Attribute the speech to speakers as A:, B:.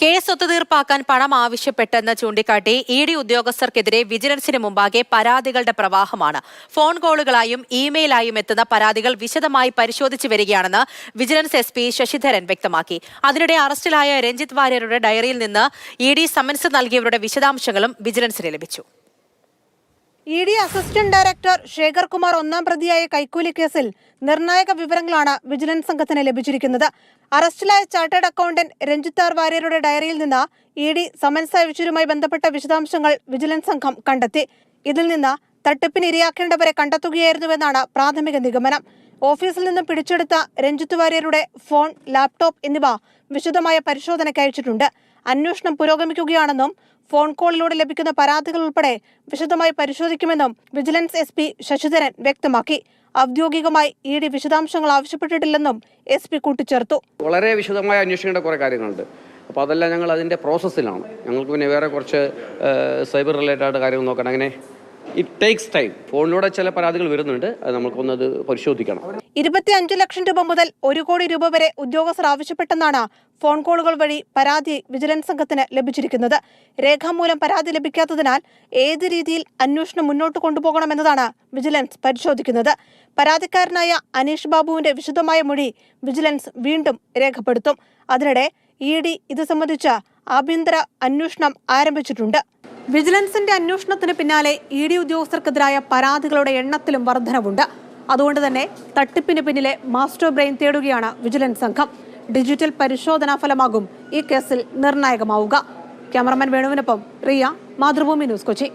A: Case ഒത്തുതീർപ്പാക്കാൻ പണം ആവശ്യപ്പെട്ടെന്ന് ചൂണ്ടിക്കാട്ടി ED ഉദ്യോഗസ്ഥർക്കെതിരെ വിജിലൻസിന് മുമ്പാകെ പരാതികളുടെ പ്രവാഹമാണ്. ഫോൺ കോളുകളായും ഇമെയിലായും എത്തുന്ന പരാതികൾ വിശദമായി പരിശോധിച്ചു വരികയാണെന്ന് വിജിലൻസ് SP ശശിധരൻ വ്യക്തമാക്കി. അതിനിടെ അറസ്റ്റിലായ രഞ്ജിത്ത് വാര്യരുടെ ഡയറിയിൽ നിന്ന് ഇഡി സമൻസ് നൽകിയവരുടെ വിശദാംശങ്ങളും വിജിലൻസിന് ലഭിച്ചു.
B: ED assistant director Shekhar Kumar ഒന്നാം പ്രതിയായ കൈക്കൂലി കേസിൽ നിർണായക വിവരങ്ങളാണ് വിജിലൻസ് സംഘത്തിന് ലഭിച്ചിരിക്കുന്നത്. അറസ്റ്റിലായ ചാർട്ടേഡ് അക്കൗണ്ടന്റ് രഞ്ജിത്ത് വാര്യരുടെ ഡയറിയിൽ നിന്ന് ഇഡി സമൻസ് അയച്ചതുമായി ബന്ധപ്പെട്ട വിശദാംശങ്ങൾ വിജിലൻസ് സംഘം കണ്ടെത്തി. ഇതിൽ നിന്ന് തട്ടിപ്പിന് ഇരയാക്കേണ്ടവരെ കണ്ടെത്തുകയായിരുന്നുവെന്നാണ് പ്രാഥമിക നിഗമനം. ഓഫീസിൽ നിന്നും പിടിച്ചെടുത്ത രഞ്ജിത്ത് വാര്യരുടെ ഫോൺ, ലാപ്ടോപ്പ് എന്നിവ വിശദമായ പരിശോധനയ്ക്ക് അയച്ചിട്ടുണ്ട്. അന്വേഷണം പുരോഗമിക്കുകയാണെന്നും ഫോൺ കോളിലൂടെ ലഭിക്കുന്ന പരാതികൾ ഉൾപ്പെടെ വിശദമായി പരിശോധിക്കുമെന്നും വിജിലൻസ് SP ശശിധരൻ വ്യക്തമാക്കി. ഔദ്യോഗികമായി ഇഡി വിശദാംശങ്ങൾ ആവശ്യപ്പെട്ടിട്ടില്ലെന്നും SP കൂട്ടിച്ചേർത്തു.
C: വളരെ വിശദമായി അന്വേഷിക്കേണ്ട കുറേ കാര്യങ്ങളുണ്ട്. അപ്പോൾ അതെല്ലാം ഞങ്ങൾ അതിൻ്റെ പ്രോസസ്സിലാണ്. ഞങ്ങൾക്ക് പിന്നെ വേറെ കുറച്ച് സൈബർ റിലേറ്റഡ് കാര്യങ്ങൾ നോക്കണം. അങ്ങനെ ഇറ്റ് ടേക്സ് ടൈം. ഫോണിലൂടെ ചില പരാതികൾ വരുന്നുണ്ട്, അത് നമുക്കൊന്നത് പരിശോധിക്കണം.
B: 25 ലക്ഷം രൂപ മുതൽ 1 കോടി രൂപ വരെ ഉദ്യോഗസ്ഥർ ആവശ്യപ്പെട്ടെന്നാണ് ഫോൺ കോളുകൾ വഴി പരാതി വിജിലൻസ് സംഘത്തിന് ലഭിച്ചിരിക്കുന്നത്. രേഖാമൂലം പരാതി ലഭിക്കാത്തതിനാൽ ഏത് രീതിയിൽ അന്വേഷണം മുന്നോട്ട് കൊണ്ടുപോകണമെന്നതാണ് വിജിലൻസ് പരിശോധിക്കുന്നത്. പരാതിക്കാരനായ അനീഷ് ബാബുവിന്റെ വിശദമായ മൊഴി വിജിലൻസ് വീണ്ടും രേഖപ്പെടുത്തും. അതിനിടെ ഇഡി ഇത് സംബന്ധിച്ച് ആഭ്യന്തര അന്വേഷണം ആരംഭിച്ചിട്ടുണ്ട്. വിജിലൻസിന്റെ അന്വേഷണത്തിന് പിന്നാലെ ഇഡി ഉദ്യോഗസ്ഥർക്കെതിരായ പരാതികളുടെ എണ്ണത്തിലും വർധനവുണ്ട്. അതുകൊണ്ട് തന്നെ തട്ടിപ്പിന് പിന്നിലെ മാസ്റ്റർ ബ്രെയിൻ തേടുകയാണ് വിജിലൻസ് സംഘം. ഡിജിറ്റൽ പരിശോധനാ ഫലമാകും ഈ കേസിൽ നിർണായകമാവുക. ക്യാമറമാൻ വേണുവിനൊപ്പം റിയ, മാതൃഭൂമി ന്യൂസ്, കൊച്ചി.